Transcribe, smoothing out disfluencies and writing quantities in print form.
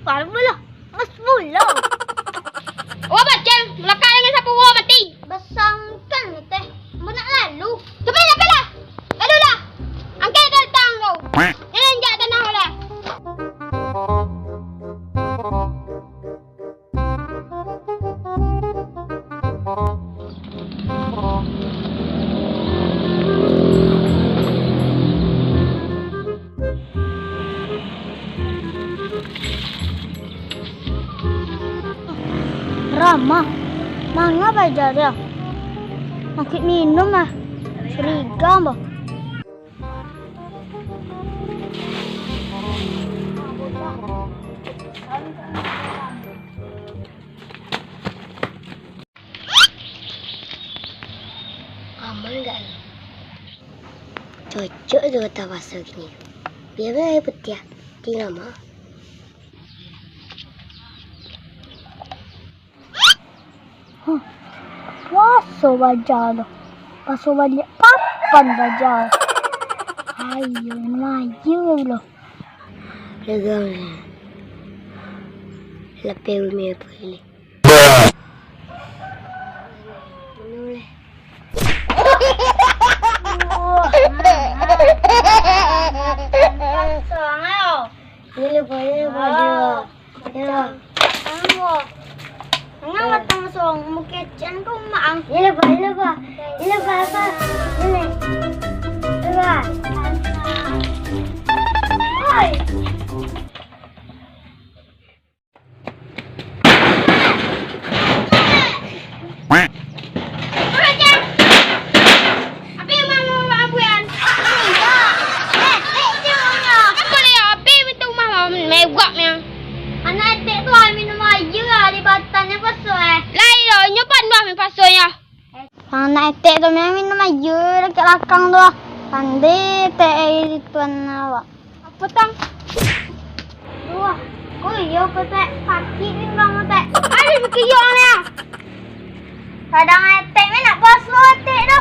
Parang wala. Mas wala. O ba, Jem? Malaka naman sa puwa, mati. Basang kan, teh. Muna lalu. Sabay na pala. Lalu na. Ang kaya tango. Nandiyan ka na hula. Rama, mga ba dyan? Makit minum ah. Suriga mo. Aman gak? Cocok juga tak pasal gini. Biar putih ya. Tinggal mah. Paso bajado. Paso balik papan bajado. Ayo, maju loh. Legal. Lapel me puli. Boleh. Ini boleh. Ya. Kamu. Nga matang song muketchan ko maang. Ila ba? Apa? Ay. Ang naikte to namin na mayor lakang do. Pandi te tuan nawa. Apa tang? Dua. Kuyo ko te paki din kamu te. Ay bikiyo na. Kadang naikte mi nak paso te do.